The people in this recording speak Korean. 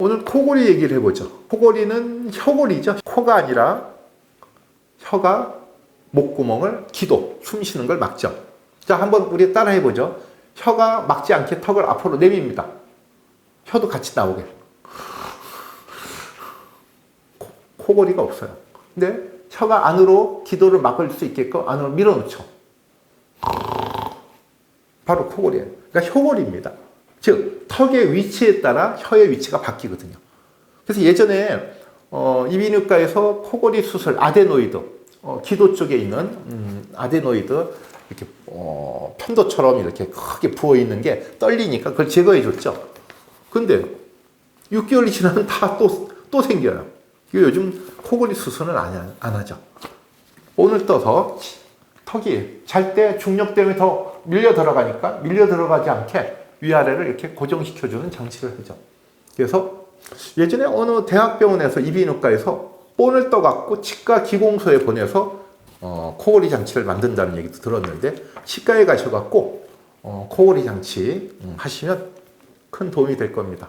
오늘 코골이 얘기를 해보죠. 코골이는 혀골이죠. 코가 아니라 혀가 목구멍을 기도, 숨 쉬는 걸 막죠. 자, 한번 우리 따라 해보죠. 혀가 막지 않게 턱을 앞으로 내밉니다. 혀도 같이 나오게. 코골이가 없어요. 근데 혀가 안으로 기도를 막을 수 있게끔 안으로 밀어넣죠. 바로 코골이에요. 그러니까 혀골입니다. 즉, 턱의 위치에 따라 혀의 위치가 바뀌거든요. 그래서 예전에 이비인후과에서 코골이 수술, 아데노이드, 기도 쪽에 있는 아데노이드 이렇게 편도처럼 이렇게 크게 부어 있는 게 떨리니까 그걸 제거해 줬죠. 근데 6개월이 지나면 다 또 생겨요. 이거 요즘 코골이 수술은 안 하죠. 오늘 떠서 턱이 잘 때 중력 때문에 더 밀려 들어가니까 밀려 들어가지 않게 위아래를 이렇게 고정시켜주는 장치를 하죠. 그래서 예전에 어느 대학병원에서 이비인후과에서 본을 떠갖고 치과 기공소에 보내서 코골이 장치를 만든다는 얘기도 들었는데, 치과에 가셔갖고 코골이 장치 하시면 큰 도움이 될 겁니다.